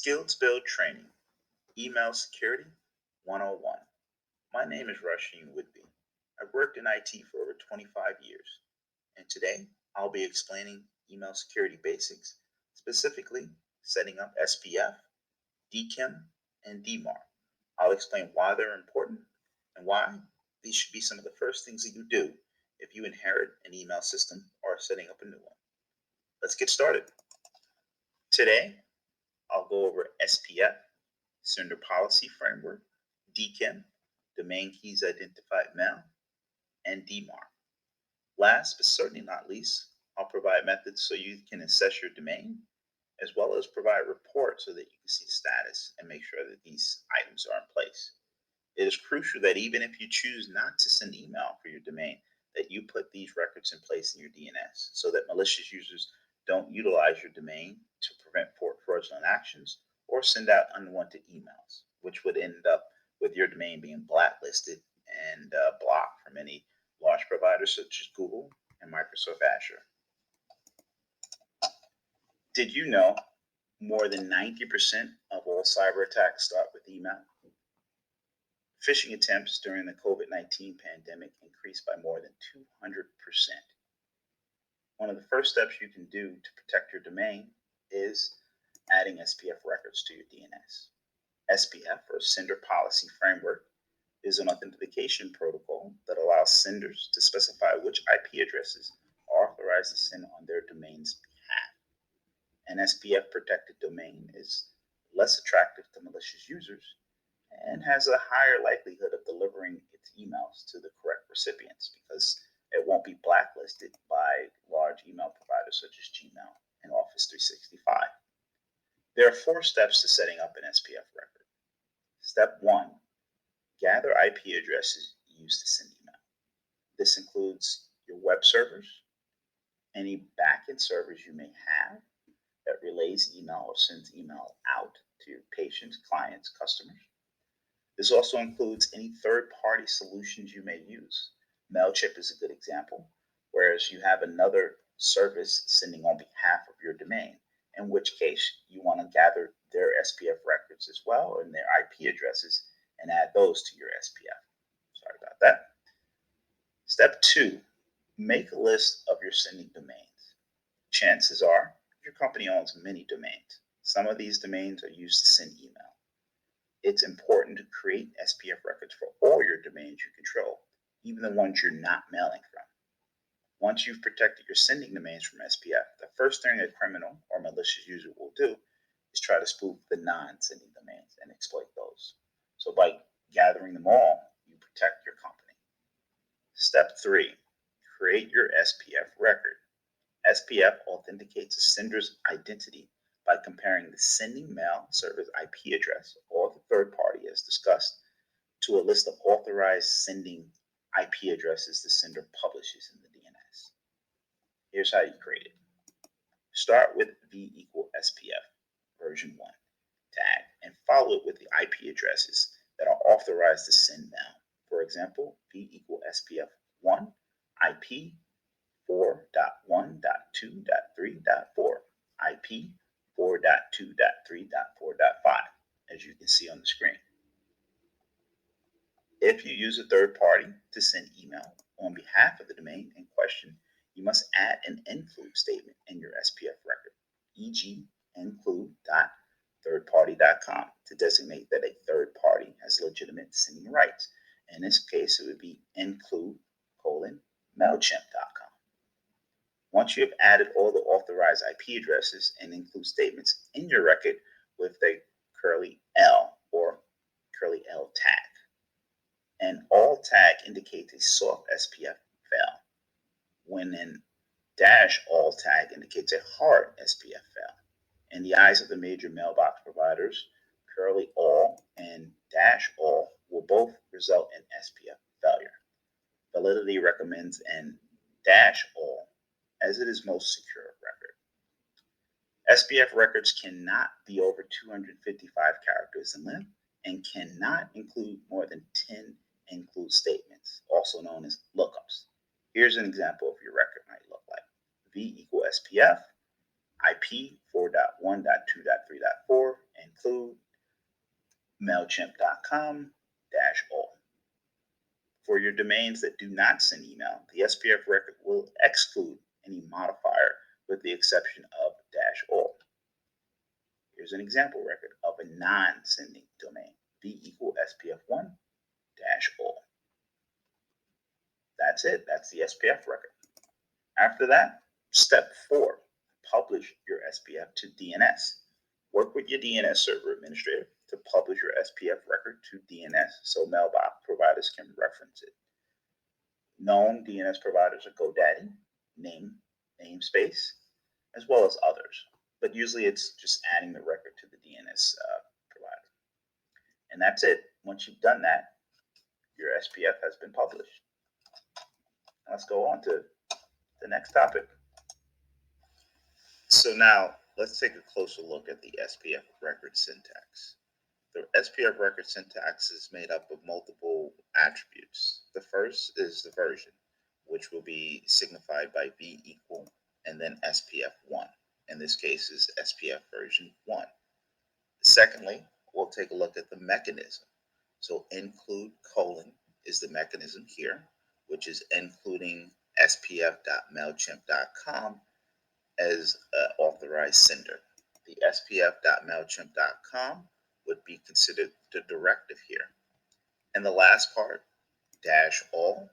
Skills Build Training, Email Security 101. My name is Rasheen Whitby. I've worked in IT for over 25 years, and today I'll be explaining email security basics, specifically setting up SPF, DKIM, and DMAR. I'll explain why they're important and why these should be some of the first things that you do if you inherit an email system or are setting up a new one. Let's get started. Today, I'll go over SPF, Sender Policy Framework, DKIM, Domain Keys Identified Mail, and DMAR. Last but certainly not least, I'll provide methods so you can assess your domain, as well as provide reports so that you can see the status and make sure that these items are in place. It is crucial that even if you choose not to send email for your domain, that you put these records in place in your DNS so that malicious users don't utilize your domain to prevent fraudulent actions or send out unwanted emails, which would end up with your domain being blacklisted and blocked from any large providers such as Google and Microsoft Azure. Did you know more than 90% of all cyber attacks start with email? Phishing attempts during the COVID-19 pandemic increased by more than 200%. One of the first steps you can do to protect your domain is adding SPF records to your DNS. SPF, or Sender Policy Framework, is an authentication protocol that allows senders to specify which IP addresses are authorized to send on their domain's behalf. An SPF protected domain is less attractive to malicious users and has a higher likelihood of delivering its emails to the correct recipients because it won't be blacklisted by large email providers such as Gmail and Office 365. There are 4 steps to setting up an SPF record. Step 1, gather IP addresses used to send email. This includes your web servers, any backend servers you may have that relays email or sends email out to your patients, clients, customers. This also includes any third-party solutions you may use. Mailchimp is a good example, whereas you have another service sending on behalf of your domain, in which case you want to gather their SPF records as well and their IP addresses and add those to your SPF. Sorry about that. Step 2, make a list of your sending domains. Chances are your company owns many domains. Some of these domains are used to send email. It's important to create SPF records for all your domains you control, even the ones you're not mailing from. Once you've protected your sending domains from SPF, the first thing a criminal or malicious user will do is try to spoof the non-sending domains and exploit those. So by gathering them all, you protect your company. Step 3, create your SPF record. SPF authenticates a sender's identity by comparing the sending mail server's IP address, or the third party as discussed, to a list of authorized sending IP addresses the sender publishes in the DNS. Here's how you create it. Start with v equal SPF version 1 tag and follow it with the IP addresses that are authorized to send mail. For example, v equal SPF 1 IP 4.1.2.3.4, IP 4.2.3.4.5, as you can see on the screen. If you use a third party to send email on behalf of the domain in question, you must add an include statement in your SPF record, e.g. include.thirdparty.com, to designate that a third party has legitimate sending rights. In this case, it would be include:\mailchimp.com. Once you have added all the authorized IP addresses and include statements in your record with a curly L or curly L tag. An all tag indicates a soft SPF file, when an -all tag indicates a hard SPF file. In the eyes of the major mailbox providers, curly all and -all will both result in SPF failure. Validity recommends an -all as it is most secure record. SPF records cannot be over 255 characters in length and cannot include more than 10 include statements, also known as lookups. Here's an example of your record might look like. V equal SPF IP 4.1.2.3.4 include MailChimp.com-all. For your domains that do not send email, the SPF record will exclude any modifier with the exception of -all. Here's an example record of a non-sending domain, v=SPF1-all. That's it. That's the SPF record. After that, step 4, publish your SPF to DNS. Work with your DNS server administrator to publish your SPF record to DNS so mailbox providers can reference it. Known DNS providers are GoDaddy, namespace, as well as others. But usually it's just adding the record to the DNS provider. And that's it. Once you've done that, your SPF has been published. Let's go on to the next topic. So now let's take a closer look at the SPF record syntax. The SPF record syntax is made up of multiple attributes. The first is the version, which will be signified by v= and then SPF1. In this case is SPF version 1. Secondly, we'll take a look at the mechanism. So include : is the mechanism here, which is including spf.mailchimp.com as an authorized sender. The spf.mailchimp.com would be considered the directive here. And the last part, -all,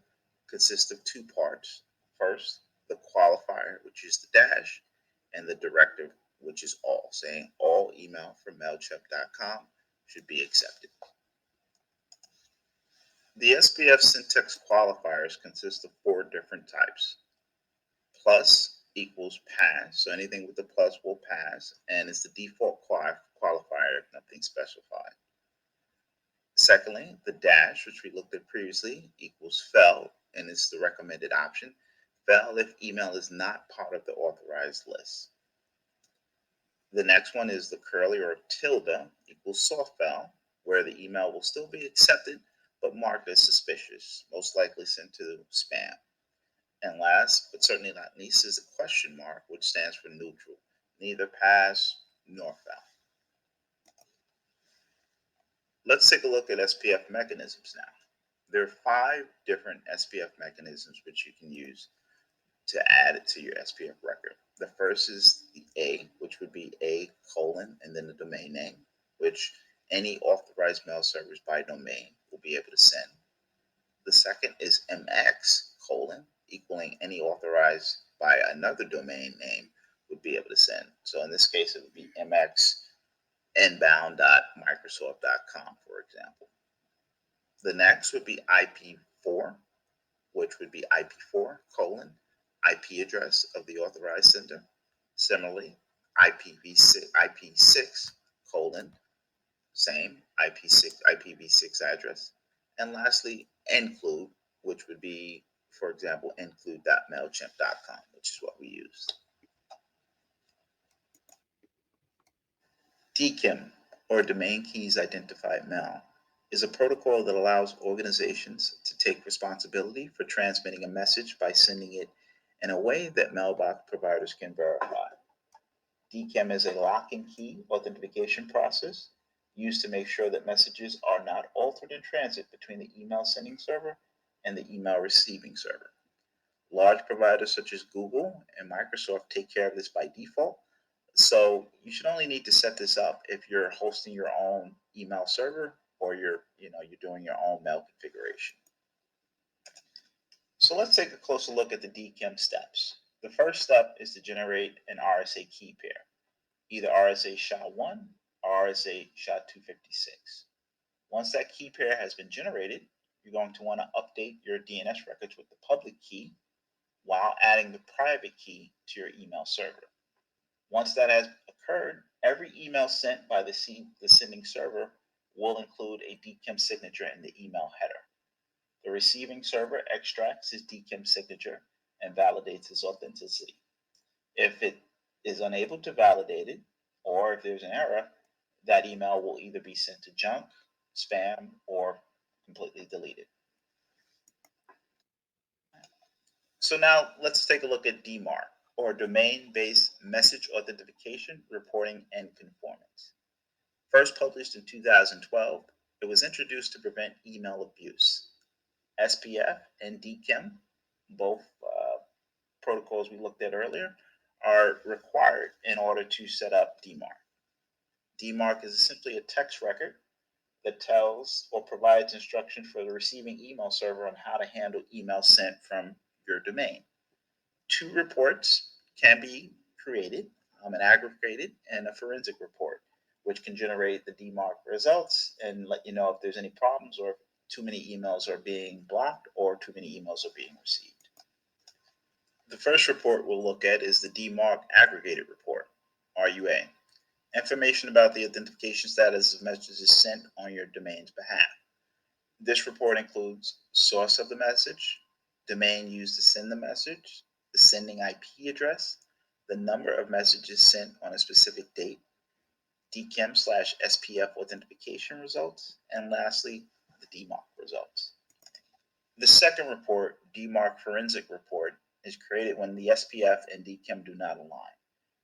consists of two parts. First, the qualifier, which is the dash, and the directive, which is all, saying all email from mailchimp.com should be accepted. The SPF syntax qualifiers consist of 4 different types. Plus equals pass, so anything with the plus will pass, and it's the default qualifier if nothing specified. Secondly, the dash, which we looked at previously, equals fail, and it's the recommended option. Fail if email is not part of the authorized list. The next one is the curly or tilde equals soft fail, where the email will still be accepted, but marked as suspicious, most likely sent to spam. And last, but certainly not least, is a question mark, which stands for neutral, neither pass nor fail. Let's take a look at SPF mechanisms now. There are 5 different SPF mechanisms which you can use to add it to your SPF record. The first is the A, which would be A:, and then the domain name, which any authorized mail servers by domain will be able to send. The second is MX:, equaling any authorized by another domain name would be able to send. So in this case, it would be mx::inbound.microsoft.com, for example. The next would be IP4, which would be IP4: IP address of the authorized sender. Similarly, IP6: same IPv6 address. And lastly, include, which would be, for example, include.mailchimp.com, which is what we use. DKIM, or Domain Keys Identified Mail, is a protocol that allows organizations to take responsibility for transmitting a message by sending it in a way that mailbox providers can verify. DKIM is a lock and key authentication process used to make sure that messages are not altered in transit between the email sending server and the email receiving server. Large providers such as Google and Microsoft take care of this by default, so you should only need to set this up if you're hosting your own email server or you're doing your own mail configuration. So let's take a closer look at the DKIM steps. The first step is to generate an RSA key pair, either RSA SHA-1 or RSA SHA-256. Once that key pair has been generated, you're going to want to update your DNS records with the public key while adding the private key to your email server. Once that has occurred, every email sent by the sending server will include a DKIM signature in the email header. The receiving server extracts his DKIM signature and validates its authenticity. If it is unable to validate it, or if there's an error, that email will either be sent to junk, spam, or completely deleted. So now let's take a look at DMARC. or domain-based message authentication, reporting, and conformance. First published in 2012, it was introduced to prevent email abuse. SPF and DKIM, both protocols we looked at earlier, are required in order to set up DMARC. DMARC is simply a text record that tells or provides instruction for the receiving email server on how to handle email sent from your domain. Two reports can be created, an aggregated and a forensic report, which can generate the DMARC results and let you know if there's any problems or if too many emails are being blocked or too many emails are being received. The first report we'll look at is the DMARC Aggregated Report, RUA. Information about the identification status of messages sent on your domain's behalf. This report includes source of the message, domain used to send the message, the sending IP address, the number of messages sent on a specific date, DKIM/SPF authentication results, and lastly, the DMARC results. The second report, DMARC Forensic Report, is created when the SPF and DKIM do not align.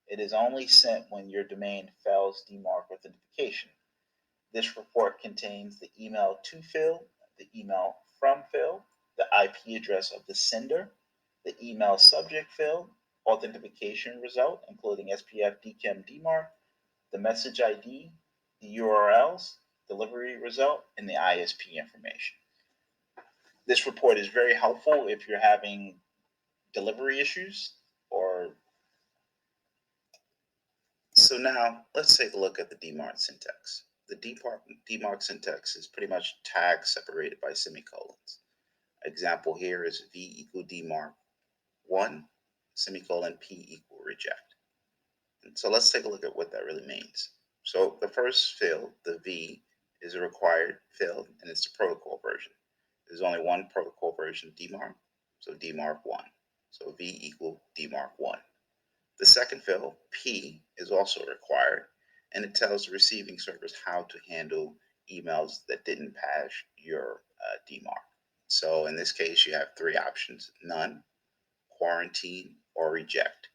It is only sent when your domain fails DMARC authentication. This report contains the email to field, the email from field, the IP address of the sender, the email subject field, authentication result, including SPF, DKIM, DMARC, the message ID, the URLs, delivery result, and the ISP information. This report is very helpful if you're having delivery issues or so now let's take a look at the DMARC syntax. The DMARC syntax is pretty much tags separated by semicolons. Example here is V equal DMARC 1, semicolon P equal reject. And so let's take a look at what that really means. So the first field, the V, is a required field and it's the protocol version. There's only one protocol version of DMARC, so DMARC 1. So V equal DMARC 1. The second field, P, is also required, and it tells the receiving service how to handle emails that didn't pass your DMARC. So in this case, you have three options: none, quarantine, or reject.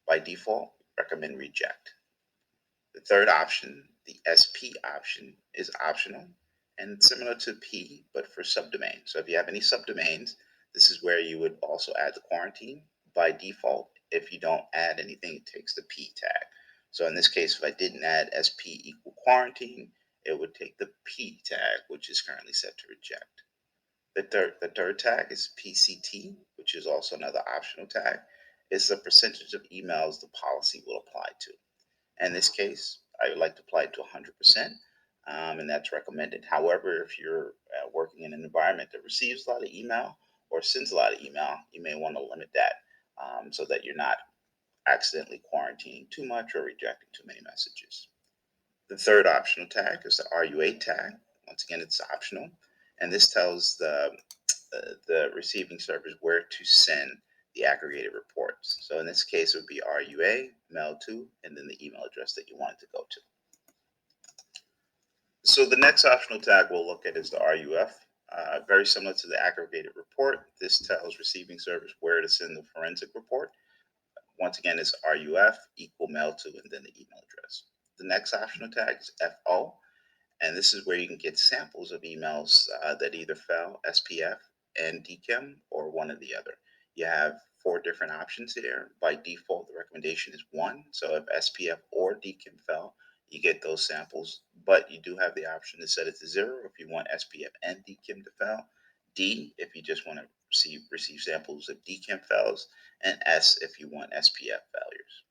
By default, recommend reject. The third option, the SP option, is optional and similar to P, but for subdomains. So if you have any subdomains, this is where you would also add the quarantine. By default, if you don't add anything, it takes the P tag. So in this case, if I didn't add SP equal quarantine, it would take the P tag, which is currently set to reject. The third tag is PCT, which is also another optional tag. It's the percentage of emails the policy will apply to. In this case, I would like to apply it to 100%, and that's recommended. However, if you're working in an environment that receives a lot of email or sends a lot of email, you may want to limit that so that you're not accidentally quarantining too much or rejecting too many messages. The third optional tag is the RUA tag. Once again, it's optional, and this tells the receiving service where to send the aggregated reports. So in this case, it would be RUA, mail to, and then the email address that you want it to go to. So the next optional tag we'll look at is the RUF. Very similar to the aggregated report, this tells receiving service where to send the forensic report. Once again, it's RUF equal mail to, and then the email address. The next optional tag is FO, and this is where you can get samples of emails that either fail SPF and DKIM or one or the other. You have 4 different options here. By default, the recommendation is 1. So if SPF or DKIM fail, you get those samples, but you do have the option to set it to 0 if you want SPF and DKIM to fail. D if you just want to receive samples of DKIM fails, and S if you want SPF failures.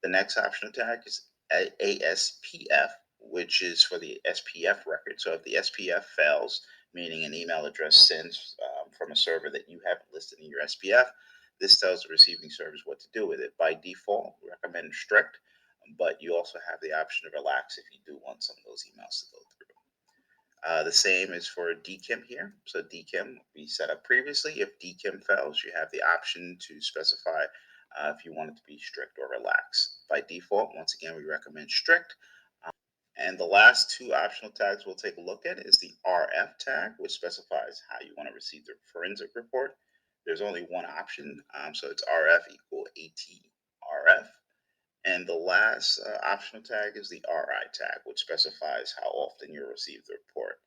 The next optional tag is ASPF, which is for the SPF record. So if the SPF fails, meaning an email address sends from a server that you have listed in your SPF, this tells the receiving service what to do with it. By default, we recommend strict, but you also have the option to relax if you do want some of those emails to go through. The same is for DKIM here. So DKIM we set up previously. If DKIM fails, you have the option to specify if you want it to be strict or relaxed. By default, once again, we recommend strict. And the last 2 optional tags we'll take a look at is the RF tag, which specifies how you want to receive the forensic report. There's only one option, so it's RF equal AT RF. And the last optional tag is the RI tag, which specifies how often you'll receive the report.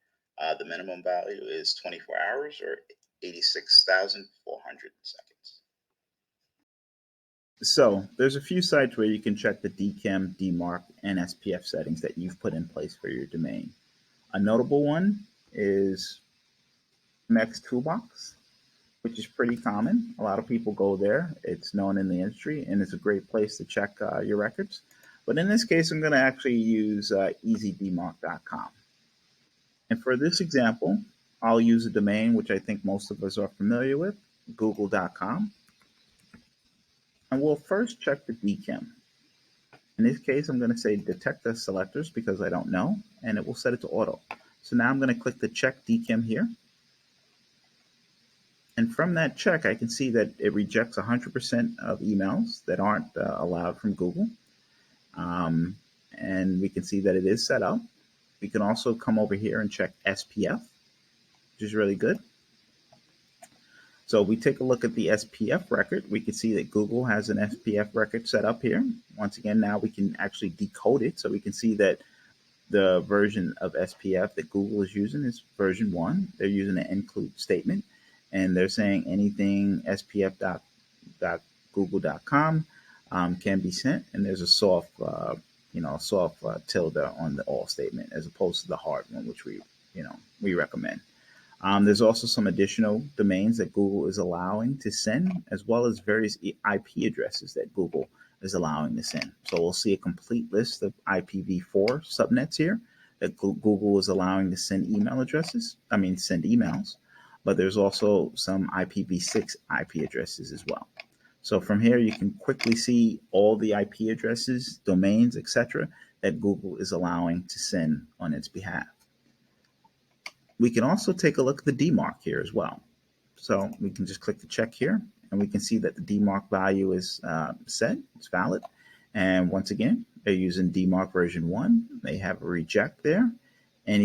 The minimum value is 24 hours or 86,400 seconds. So there's a few sites where you can check the DKIM, DMARC, and SPF settings that you've put in place for your domain. A notable one is MX Toolbox, which is pretty common. A lot of people go there. It's known in the industry, and it's a great place to check your records. But in this case, I'm going to actually use easydmark.com. And for this example, I'll use a domain which I think most of us are familiar with, google.com. And we'll first check the DKIM. In this case, I'm going to say detect the selectors because I don't know, and it will set it to auto. So now I'm going to click the check DKIM here. And from that check, I can see that it rejects 100% of emails that aren't allowed from Google. And we can see that it is set up. We can also come over here and check SPF, which is really good. So if we take a look at the SPF record, we can see that Google has an SPF record set up here. Once again, now we can actually decode it. So we can see that the version of SPF that Google is using is version 1. They're using an include statement, and they're saying anything spf.google.com can be sent, and there's a soft, tilde on the all statement as opposed to the hard one, which we recommend. There's also some additional domains that Google is allowing to send, as well as various IP addresses that Google is allowing to send. So we'll see a complete list of IPv4 subnets here that Google is allowing to send send emails, but there's also some IPv6 IP addresses as well. So from here, you can quickly see all the IP addresses, domains, etc., that Google is allowing to send on its behalf. We can also take a look at the DMARC here as well. So we can just click the check here, and we can see that the DMARC value is set, it's valid. And once again, they're using DMARC version 1. They have a reject there. And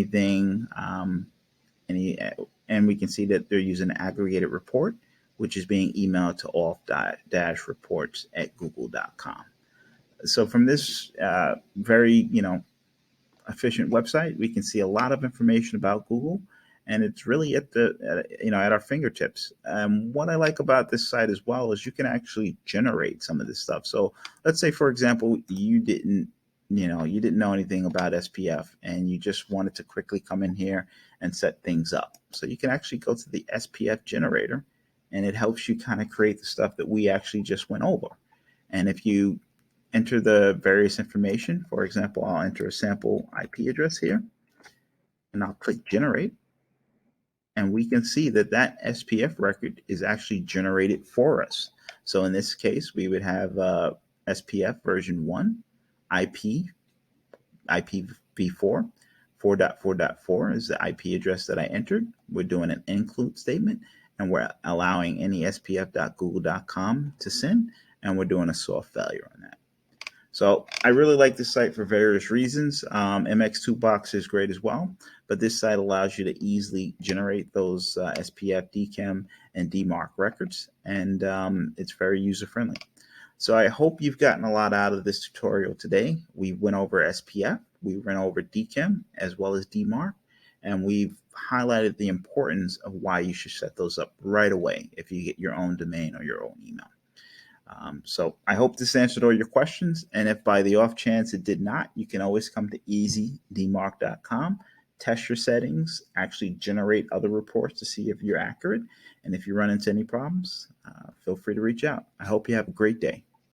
we can see that they're using an aggregated report, which is being emailed to off-reports@google.com. So from this very, efficient website, we can see a lot of information about Google, and it's really at our fingertips. What I like about this site as well is you can actually generate some of this stuff. So let's say, for example, you didn't know anything about SPF, and you just wanted to quickly come in here and set things up. So you can actually go to the SPF generator, and it helps you kind of create the stuff that we actually just went over. And if you enter the various information, for example, I'll enter a sample IP address here, and I'll click generate, and we can see that that SPF record is actually generated for us. So in this case, we would have SPF version 1, IPv4, 4.4.4 is the IP address that I entered. We're doing an include statement, and we're allowing any spf.google.com to send, and we're doing a soft failure on that. So I really like this site for various reasons. MX Toolbox is great as well, but this site allows you to easily generate those SPF, DKIM, and DMARC records, and it's very user-friendly. So I hope you've gotten a lot out of this tutorial today. We went over SPF, we went over DKIM, as well as DMARC, and we've highlighted the importance of why you should set those up right away if you get your own domain or your own email. So I hope this answered all your questions. And if by the off chance it did not, you can always come to easydmark.com, test your settings, actually generate other reports to see if you're accurate. And if you run into any problems, feel free to reach out. I hope you have a great day.